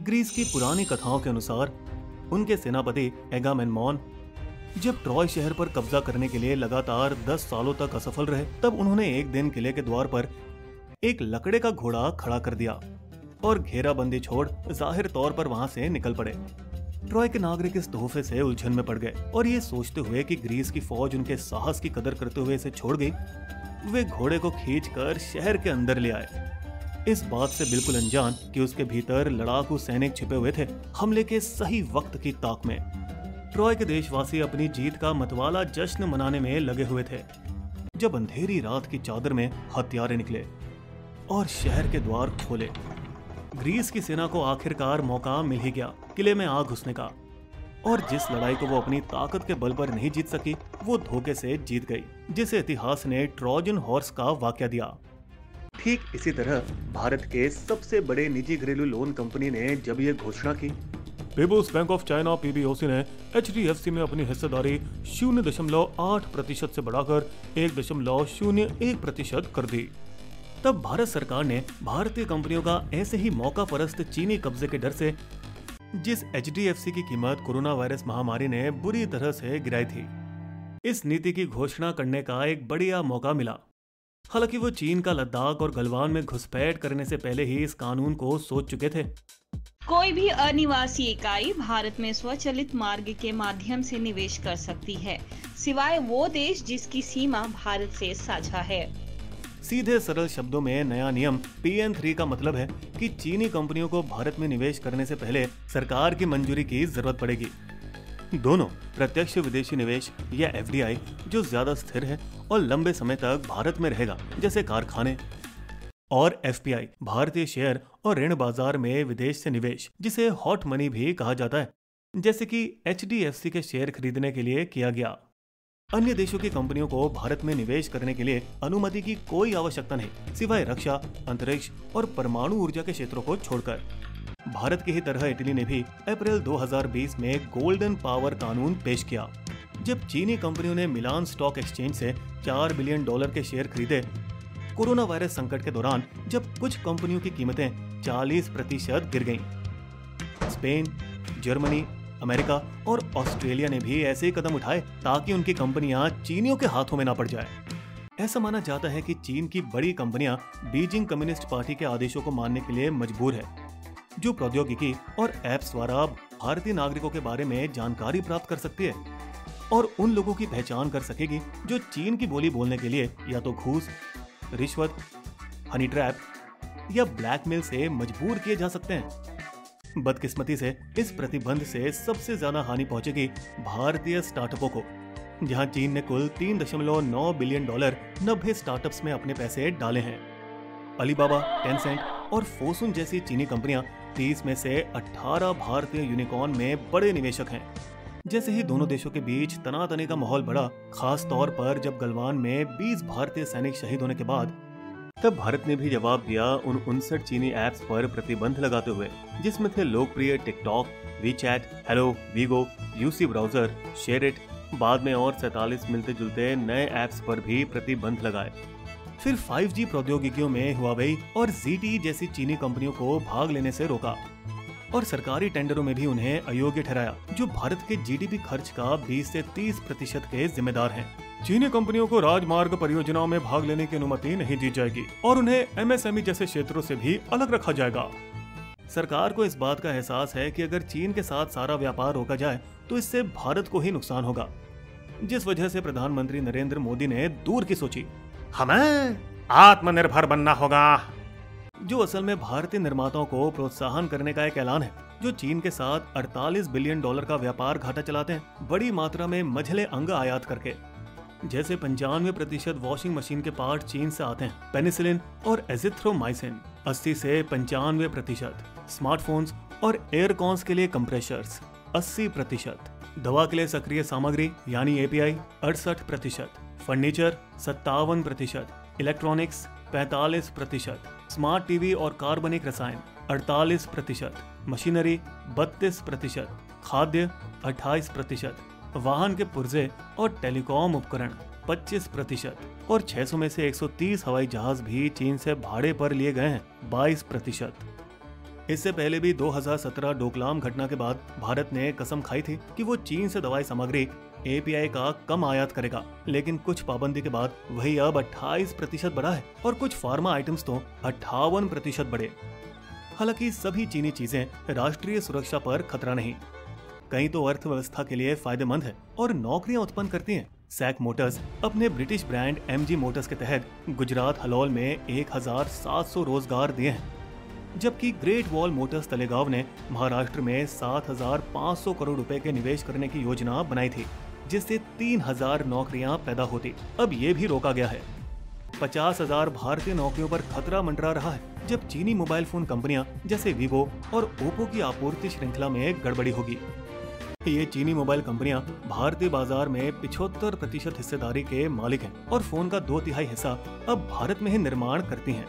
Greece की पुरानी कथाओं के अनुसार उनके सेनापति एगामेम्नॉन जब ट्रॉय शहर पर कब्जा करने के लिए लगातार 10 सालों तक असफल रहे, तब उन्होंने एक दिन किले के द्वार पर एक लकड़े का घोड़ा खड़ा कर दिया और घेराबंदी छोड़ जाहिर तौर पर वहां से निकल पड़े। ट्रॉय के नागरिक इस तोहफे से उलझन में पड़ गए और ये सोचते हुए कि ग्रीस की फौज उनके साहस की कदर करते हुए इसे छोड़ गई, वे घोड़े को खींचकर शहर के अंदर ले आए, इस बात से बिल्कुल अनजान कि उसके भीतर लड़ाकू सैनिक छिपे हुए थे, हमले के सही वक्त की ताक में। ट्रॉय के देशवासी अपनी जीत का मतवाला जश्न मनाने में लगे हुए थे जब अंधेरी रात की चादर में हत्यारे निकले और शहर के द्वार खोले। ग्रीस की सेना को आखिरकार मौका मिल ही गया किले में आग घुसने का, और जिस लड़ाई को वो अपनी ताकत के बल पर नहीं जीत सकी, वो धोखे से जीत गई, जिसे इतिहास ने ट्रोजन हॉर्स का वाकया दिया। ठीक इसी तरह भारत के सबसे बड़े निजी घरेलू लोन कंपनी ने जब ये घोषणा की, people's bank of China PBOC ने एचडीएफसी में अपनी हिस्सेदारी 0.8% से बढ़ाकर 1.01% कर दी, तब भारत सरकार ने भारतीय कंपनियों का ऐसे ही मौका परस्त चीनी कब्जे के डर से, जिस एचडीएफसी की कीमत कोरोना वायरस महामारी ने बुरी तरह से गिराई थी, इस नीति की घोषणा करने का एक बढ़िया मौका मिला। हालांकि वो चीन का लद्दाख और गलवान में घुसपैठ करने से पहले ही इस कानून को सोच चुके थे। कोई भी अनिवासी इकाई भारत में स्वचालित मार्ग के माध्यम से निवेश कर सकती है, सिवाय वो देश जिसकी सीमा भारत से साझा है। सीधे सरल शब्दों में नया नियम PN3 का मतलब है कि चीनी कंपनियों को भारत में निवेश करने से पहले सरकार की मंजूरी की जरूरत पड़ेगी। दोनों प्रत्यक्ष विदेशी निवेश या FDI जो ज्यादा स्थिर है और लंबे समय तक भारत में रहेगा, जैसे कारखाने, और FPI भारतीय शेयर और ऋण बाजार में विदेश से निवेश, जिसे हॉट मनी भी कहा जाता है, जैसे कि HDFC के शेयर खरीदने के लिए किया गया। अन्य देशों की कंपनियों को भारत में निवेश करने के लिए अनुमति की कोई आवश्यकता नहीं, सिवाय रक्षा, अंतरिक्ष और परमाणु ऊर्जा के क्षेत्रों को छोड़कर। भारत की ही तरह इटली ने भी अप्रैल 2020 में गोल्डन पावर कानून पेश किया, जब चीनी कंपनियों ने मिलान स्टॉक एक्सचेंज से $4 बिलियन के शेयर खरीदे। कोरोना वायरस संकट के दौरान जब कुछ कंपनियों की कीमतें 40% गिर गईं। स्पेन, जर्मनी, अमेरिका और ऑस्ट्रेलिया ने भी ऐसे ही कदम उठाए ताकि उनकी कंपनियां चीनियों के हाथों में ना पड़ जाए। ऐसा माना जाता है कि चीन की बड़ी कंपनियां बीजिंग कम्युनिस्ट पार्टी के आदेशों को मानने के लिए मजबूर है, जो प्रौद्योगिकी और ऐप्स द्वारा भारतीय नागरिकों के बारे में जानकारी प्राप्त कर सकती है और उन लोगों की पहचान कर सकेगी जो चीन की बोली बोलने के लिए या तो घूस, रिश्वत, हनी ट्रैप या ब्लैकमेल से मजबूर किए जा सकते हैं। बदकिस्मती से इस प्रतिबंध से सबसे ज्यादा हानि पहुंचेगी भारतीय स्टार्टअपों को, जहां चीन ने कुल $3.9 बिलियन 90 स्टार्टअप्स में अपने पैसे डाले हैं। अलीबाबा, टेंसेंट और फोसुन जैसी चीनी कंपनियां 30 में से 18 भारतीय यूनिकॉर्न में बड़े निवेशक हैं। जैसे ही दोनों देशों के बीच तनातनी का माहौल बढ़ा, खास तौर पर जब गलवान में 20 भारतीय सैनिक शहीद होने के बाद, तब भारत ने भी जवाब दिया उन 59 चीनी ऐप्स पर प्रतिबंध लगाते हुए, जिसमें थे लोकप्रिय TikTok, WeChat, Helo, Vigo, UC browser, SHAREit. बाद में और 47 मिलते जुलते नए ऐप्स पर भी प्रतिबंध लगाए। फिर 5G प्रौद्योगिकियों में हुआवेई और ZTE जैसी चीनी कंपनियों को भाग लेने से रोका और सरकारी टेंडरों में भी उन्हें अयोग्य ठहराया, जो भारत के GDP खर्च का 20 से 30% के जिम्मेदार हैं। चीनी कंपनियों को राजमार्ग परियोजनाओं में भाग लेने की अनुमति नहीं दी जाएगी और उन्हें MSME जैसे क्षेत्रों से भी अलग रखा जाएगा। सरकार को इस बात का एहसास है कि अगर चीन के साथ सारा व्यापार रोका जाए तो इससे भारत को ही नुकसान होगा, जिस वजह से प्रधानमंत्री नरेंद्र मोदी ने दूर की सोची, हमें आत्मनिर्भर बनना होगा, जो असल में भारतीय निर्माताओं को प्रोत्साहन करने का एक ऐलान है, जो चीन के साथ $48 बिलियन का व्यापार घाटा चलाते हैं, बड़ी मात्रा में मझले अंग आयात करके। जैसे 95% वॉशिंग मशीन के पार्ट चीन से आते हैं, पेनिसिलिन और एजिथ्रोमाइसिन 80 से 95%, स्मार्टफोन्स और एयरकॉन्स के लिए कंप्रेशर्स 80%, दवा के लिए सक्रिय सामग्री यानी API 68%, furniture 57%, electronics 45%, smart TV और कार्बनिक रसायन 48%, मशीनरी 32%, खाद्य 28%, वाहन के पुर्जे और टेलीकॉम उपकरण 25% और 600 में से 130 हवाई जहाज भी चीन से भाड़े पर लिए गए हैं 22%। इससे पहले भी 2017 डोकलाम घटना के बाद भारत ने कसम खाई थी कि वो चीन से दवाई सामग्री API का कम आयात करेगा, लेकिन कुछ पाबंदी के बाद वही अब 28% बढ़ा है और कुछ फार्मा आइटम्स तो 58% बढ़े। हालांकि सभी चीनी चीजें राष्ट्रीय सुरक्षा पर खतरा नहीं, कई तो अर्थव्यवस्था के लिए फायदेमंद है और नौकरियां उत्पन्न करती हैं। सैक मोटर्स अपने ब्रिटिश ब्रांड MG मोटर्स के तहत गुजरात हलोल में 1700 रोजगार दिए हैं, जबकि ग्रेट वॉल मोटर्स तलेगांव ने महाराष्ट्र में 7500 करोड़ रुपए के निवेश करने की योजना बनाई थी, जिससे 3000 नौकरियां पैदा होती। अब ये भी रोका गया है। 50,000 भारतीय नौकरियों पर खतरा मंडरा रहा है, जब चीनी मोबाइल फोन कंपनियां जैसे वीवो और ओप्पो की आपूर्ति श्रृंखला में गड़बड़ी होगी। ये चीनी मोबाइल कंपनियां भारतीय बाजार में 75% हिस्सेदारी के मालिक हैं और फोन का 2/3 हिस्सा अब भारत में ही निर्माण करती हैं।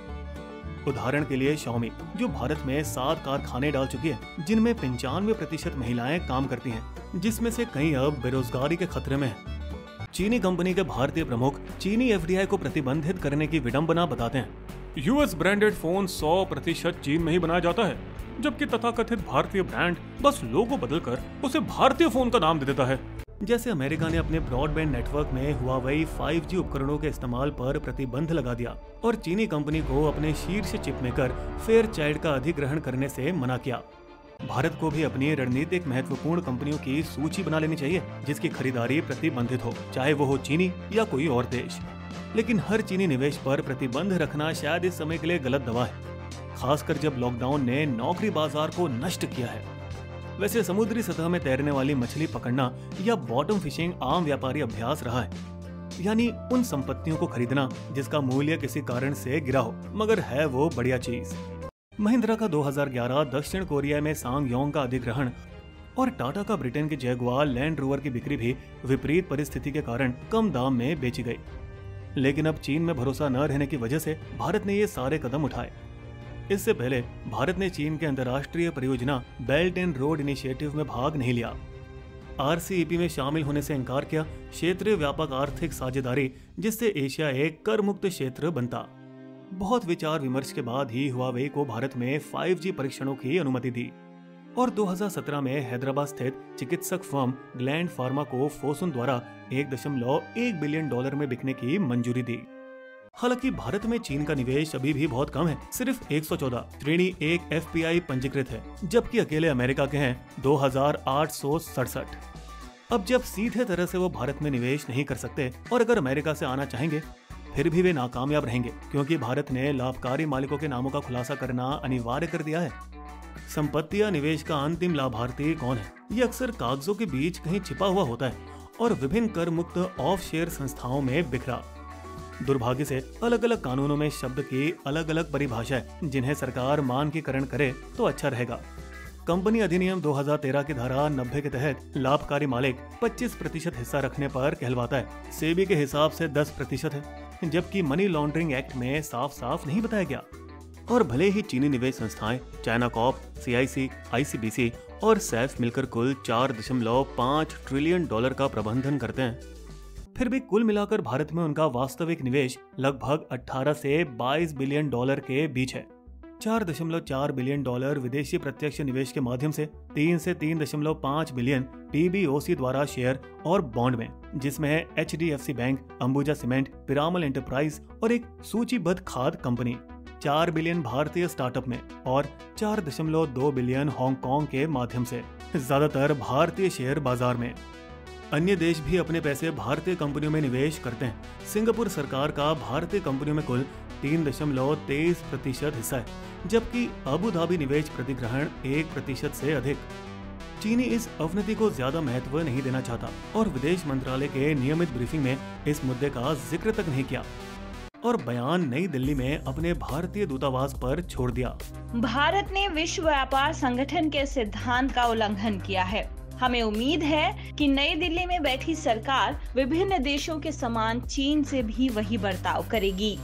उदाहरण के लिए Xiaomi, जो भारत में 7 कारखाने डाल चुकी है, जिनमें 95% महिलाएं काम करती हैं, जिसमें से कई अब बेरोजगारी के खतरे में हैं। चीनी कंपनी के भारतीय प्रमुख चीनी FDI को प्रतिबंधित करने की विडंबना बताते हैं। US ब्रांडेड फोन 100% चीन में ही बनाया जाता है, जबकि तथाकथित भारतीय ब्रांड बस लोगो बदलकर उसे भारतीय फोन का नाम दे देता है। जैसे अमेरिका ने अपने ब्रॉडबैंड नेटवर्क में हुआवेई 5G उपकरणों के इस्तेमाल पर प्रतिबंध लगा दिया और चीनी कंपनी को अपने शीर्ष चिप मेकर फेयरचाइल्ड का अधिग्रहण करने से मना किया। भारत को भी अपनी रणनीतिक महत्वपूर्ण कंपनियों की सूची बना लेनी चाहिए, जिसकी खरीदारी प्रतिबंधित हो, चाहे वो हो चीनी या कोई और देश। लेकिन हर चीनी निवेश पर प्रतिबंध रखना शायद इस समय के लिए गलत दवा है, खासकर जब लॉकडाउन ने नौकरी बाजार को नष्ट किया है। वैसे समुद्री सतह में तैरने वाली मछली पकड़ना या बॉटम फिशिंग आम व्यापारी अभ्यास रहा है, यानी उन संपत्तियों को खरीदना जिसका मूल्य किसी कारण से गिरा हो, मगर है वो बढ़िया चीज। महिंद्रा का 2011 दक्षिण कोरिया में सांगयोंग का अधिग्रहण और टाटा का ब्रिटेन के जैगुआर लैंड रोवर की बिक्री भी विपरीत परिस्थिति के कारण कम दाम में बेची गई। लेकिन अब चीन में भरोसा न रहने की वजह से भारत ने ये सारे कदम उठाए। इससे पहले भारत ने चीन के अंतर्राष्ट्रीय परियोजना बेल्ट एंड रोड इनिशिएटिव में भाग नहीं लिया, RCEP में शामिल होने से इनकार किया, क्षेत्रीय व्यापक आर्थिक साझेदारी जिससे एशिया एक कर मुक्त क्षेत्र बनता। बहुत विचार विमर्श के बाद ही हुआवेई को भारत में 5G परीक्षणों की अनुमति दी और 2017 में हैदराबाद स्थित चिकित्सक फर्म ग्लैंड फार्मा को फोसुन द्वारा $1.1 बिलियन में बिकने की मंजूरी दी। हालांकि भारत में चीन का निवेश अभी भी बहुत कम है, सिर्फ 114 श्रेणी 1 FPI पंजीकृत है, जबकि अकेले अमेरिका के हैं 2867। अब जब सीधे तरह से वो भारत में निवेश नहीं कर सकते और अगर अमेरिका से आना चाहेंगे फिर भी वे नाकामयाब रहेंगे, क्योंकि भारत ने लाभकारी मालिकों के नामों का खुलासा करना अनिवार्य कर दिया है। संपत्ति या निवेश का अंतिम लाभार्थी कौन है, ये अक्सर कागजों के बीच कहीं छिपा हुआ होता है और विभिन्न कर मुक्त ऑफ शेयर संस्थाओं में बिखरा। दुर्भाग्य से अलग अलग कानूनों में शब्द की अलग अलग परिभाषा है, जिन्हें सरकार मानकीकरण करे तो अच्छा रहेगा। कंपनी अधिनियम 2013 की धारा 90 के तहत लाभकारी मालिक 25% हिस्सा रखने पर कहलवाता है। सेबी के हिसाब से 10% है, जबकि मनी लॉन्ड्रिंग एक्ट में साफ साफ नहीं बताया गया। और भले ही चीनी निवेश संस्थाएं चाइना कॉर्प, CIC, ICBC और सैफ मिलकर कुल $4.5 ट्रिलियन का प्रबंधन करते हैं, फिर भी कुल मिलाकर भारत में उनका वास्तविक निवेश लगभग 18 से 22 बिलियन डॉलर के बीच है। $4.4 बिलियन विदेशी प्रत्यक्ष निवेश के माध्यम से 3 से 3.5 बिलियन PBOC द्वारा शेयर और बॉन्ड में, जिसमें है HDFC bank, Ambuja cement, Piramal enterprise और एक सूचीबद्ध खाद कंपनी। 4 बिलियन भारतीय स्टार्टअप में और 4.2 बिलियन हांगकांग के माध्यम से, ज्यादातर भारतीय शेयर बाजार में। अन्य देश भी अपने पैसे भारतीय कंपनियों में निवेश करते हैं। सिंगापुर सरकार का भारतीय कंपनियों में कुल 3.23% हिस्सा है, जबकि अबू धाबी निवेश प्रतिग्रहण 1% से अधिक। चीनी इस अवनति को ज्यादा महत्व नहीं देना चाहता और विदेश मंत्रालय के नियमित ब्रीफिंग में इस मुद्दे का जिक्र तक नहीं किया और बयान नई दिल्ली में अपने भारतीय दूतावास पर छोड़ दिया। भारत ने विश्व व्यापार संगठन के सिद्धांत का उल्लंघन किया है। हमें उम्मीद है कि नई दिल्ली में बैठी सरकार विभिन्न देशों के समान चीन से भी वही बर्ताव करेगी।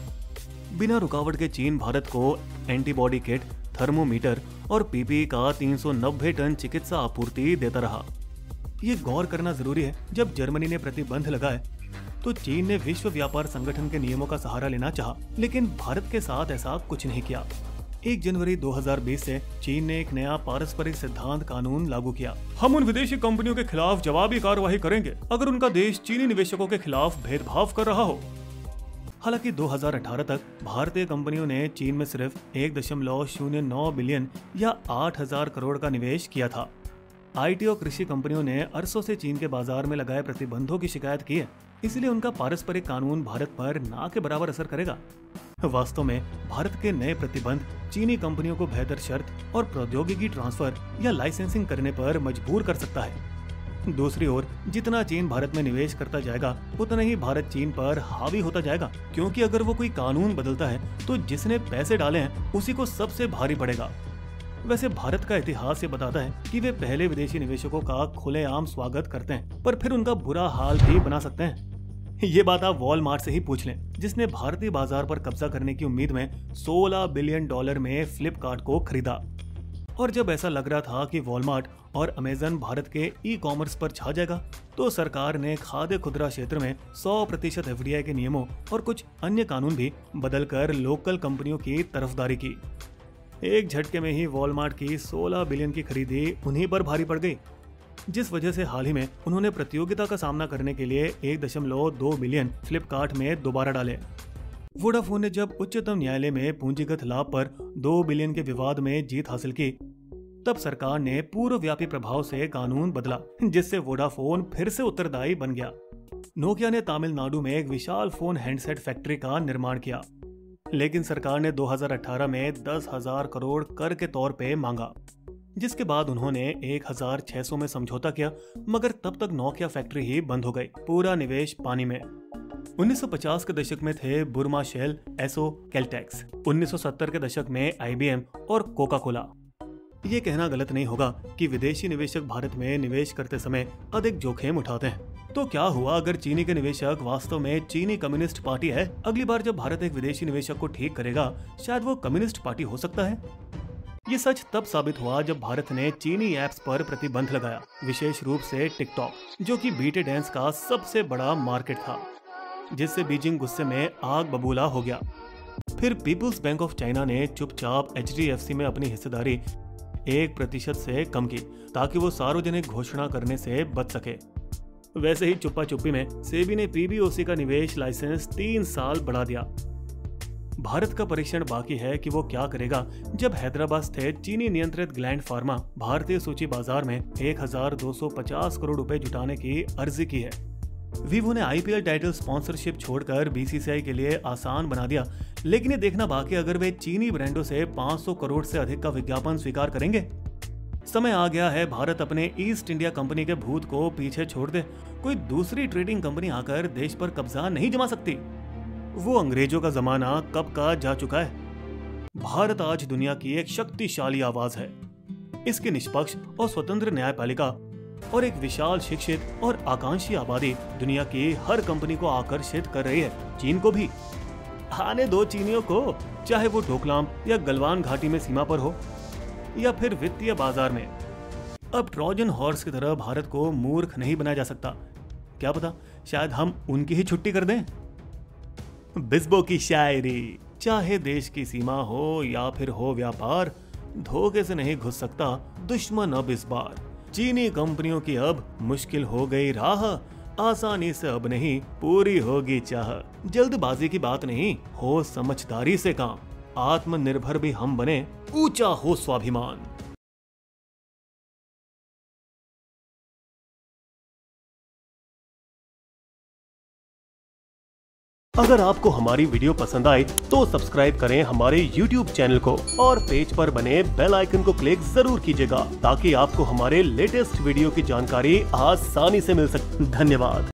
बिना रुकावट के चीन भारत को एंटीबॉडी किट, थर्मोमीटर और PPE का 390 टन चिकित्सा आपूर्ति देता रहा। ये गौर करना जरूरी है, जब जर्मनी ने प्रतिबंध लगाए तो चीन ने विश्व व्यापार संगठन के नियमों का सहारा लेना चाहा, लेकिन भारत के साथ ऐसा कुछ नहीं किया। 1 जनवरी 2020 से चीन ने एक नया पारस्परिक सिद्धांत कानून लागू किया। हम उन विदेशी कंपनियों के खिलाफ जवाबी कार्रवाई करेंगे अगर उनका देश चीनी निवेशकों के खिलाफ भेदभाव कर रहा हो। हालांकि 2018 तक भारतीय कंपनियों ने चीन में सिर्फ 1.09 बिलियन या 8,000 करोड़ का निवेश किया था। IT और कृषि कंपनियों ने अरसों से चीन के बाजार में लगाए प्रतिबंधों की शिकायत की है, इसलिए उनका पारस्परिक कानून भारत पर ना के बराबर असर करेगा। वास्तव में भारत के नए प्रतिबंध चीनी कंपनियों को बेहतर शर्त और प्रौद्योगिकी ट्रांसफर या लाइसेंसिंग करने पर मजबूर कर सकता है। दूसरी ओर जितना चीन भारत में निवेश करता जाएगा उतना ही भारत चीन पर हावी होता जाएगा, क्योंकि अगर वो कोई कानून बदलता है तो जिसने पैसे डाले हैं उसी को सबसे भारी पड़ेगा। वैसे भारत का इतिहास ये बताता है कि वे पहले विदेशी निवेशकों का खुलेआम स्वागत करते हैं, पर फिर उनका बुरा हाल भी बना सकते हैं। ये बात आप वॉलमार्ट से ही पूछ लें, जिसने भारतीय बाजार पर कब्जा करने की उम्मीद में $16 बिलियन में फ्लिपकार्ट को खरीदा। और जब ऐसा लग रहा था कि वॉलमार्ट और अमेजन भारत के ई-कॉमर्स पर छा जाएगा, तो सरकार ने खाद्य खुदरा क्षेत्र में 100% FDI के नियमों और कुछ अन्य कानून भी बदलकर लोकल कंपनियों की तरफदारी की। एक झटके में ही वॉलमार्ट की 16 बिलियन की खरीदी उन्हीं पर भारी पड़ गई, जिस वजह से हाल ही में उन्होंने प्रतियोगिता का सामना करने के लिए 1.2 बिलियन फ्लिपकार्ट में दोबारा डाले। वोडाफोन ने जब उच्चतम न्यायालय में पूंजीगत लाभ पर 2 बिलियन के विवाद में जीत हासिल की, तब सरकार ने पूर्वव्यापी प्रभाव से कानून बदला, जिससे वोडाफोन फिर से उत्तरदायी बन गया। नोकिया ने तमिलनाडु में एक विशाल फोन हैंडसेट फैक्ट्री का निर्माण किया, लेकिन सरकार ने 2018 में 10,000 करोड़ कर के तौर पे मांगा, जिसके बाद उन्होंने 1,600 में समझौता किया, मगर तब तक नोकिया फैक्ट्री ही बंद हो गई। पूरा निवेश पानी में। 1950 के दशक में थे बुरमा शेल, एसो, कैलटेक्स। 1970 के दशक में IBM और कोका कोला। ये कहना गलत नहीं होगा कि विदेशी निवेशक भारत में निवेश करते समय अधिक जोखिम उठाते हैं। तो क्या हुआ अगर चीनी के निवेशक वास्तव में चीनी कम्युनिस्ट पार्टी है? अगली बार जब भारत एक विदेशी निवेशक को ठीक करेगा, शायद वो कम्युनिस्ट पार्टी हो सकता है। ये सच तब साबित हुआ जब भारत ने चीनी ऐप्स पर प्रतिबंध लगाया, विशेष रूप से टिकटॉक, जो कि बीटे डांस का सबसे बड़ा मार्केट था, जिससे बीजिंग गुस्से में आग बबूला हो गया। फिर पीपुल्स बैंक ऑफ चाइना ने चुपचाप HDFC में अपनी हिस्सेदारी 1% से कम की, ताकि वो सार्वजनिक घोषणा करने से बच सके। वैसे ही चुप्पा चुप्पी में सेबी ने PBOC का निवेश लाइसेंस 3 साल बढ़ा दिया। भारत का परीक्षण बाकी है कि वो क्या करेगा जब हैदराबाद स्थित चीनी नियंत्रित ग्लैंड फार्मा भारतीय सूची बाजार में 1,250 करोड़ रुपए जुटाने की अर्जी की है। वीवो ने IPL टाइटल स्पॉन्सरशिप छोड़कर BCCI के लिए आसान बना दिया, लेकिन ये देखना बाकी अगर वे चीनी ब्रांडों से 500 करोड़ से अधिक का विज्ञापन स्वीकार करेंगे। समय आ गया है भारत अपने ईस्ट इंडिया कंपनी के भूत को पीछे छोड़ दे। कोई दूसरी ट्रेडिंग कंपनी आकर देश पर कब्जा नहीं जमा सकती। वो अंग्रेजों का जमाना कब का जा चुका है। भारत आज दुनिया की एक शक्तिशाली आवाज है। इसकी निष्पक्ष और स्वतंत्र न्यायपालिका और एक विशाल शिक्षित और आकांक्षी आबादी दुनिया की हर कंपनी को आकर्षित कर रही है, चीन को भी। आने दो चीनियों को, चाहे वो डोकलाम या गलवान घाटी में सीमा पर हो या फिर वित्तीय बाजार में। अब ट्रोजन हॉर्स की तरह भारत को मूर्ख नहीं बनाया जा सकता। क्या पता, शायद हम उनकी ही छुट्टी कर दें। बिस्बो की शायरी, चाहे देश की सीमा हो या फिर हो व्यापार, धोखे से नहीं घुस सकता दुश्मन अब इस बार। चीनी कंपनियों की अब मुश्किल हो गई राह, आसानी से अब नहीं पूरी होगी चाह। जल्दबाजी की बात नहीं, हो समझदारी से काम, आत्मनिर्भर भी हम बने, ऊंचा हो स्वाभिमान। अगर आपको हमारी वीडियो पसंद आए तो सब्सक्राइब करें हमारे YouTube चैनल को और पेज पर बने बेल आइकन को क्लिक जरूर कीजिएगा, ताकि आपको हमारे लेटेस्ट वीडियो की जानकारी आसानी से मिल सके। धन्यवाद।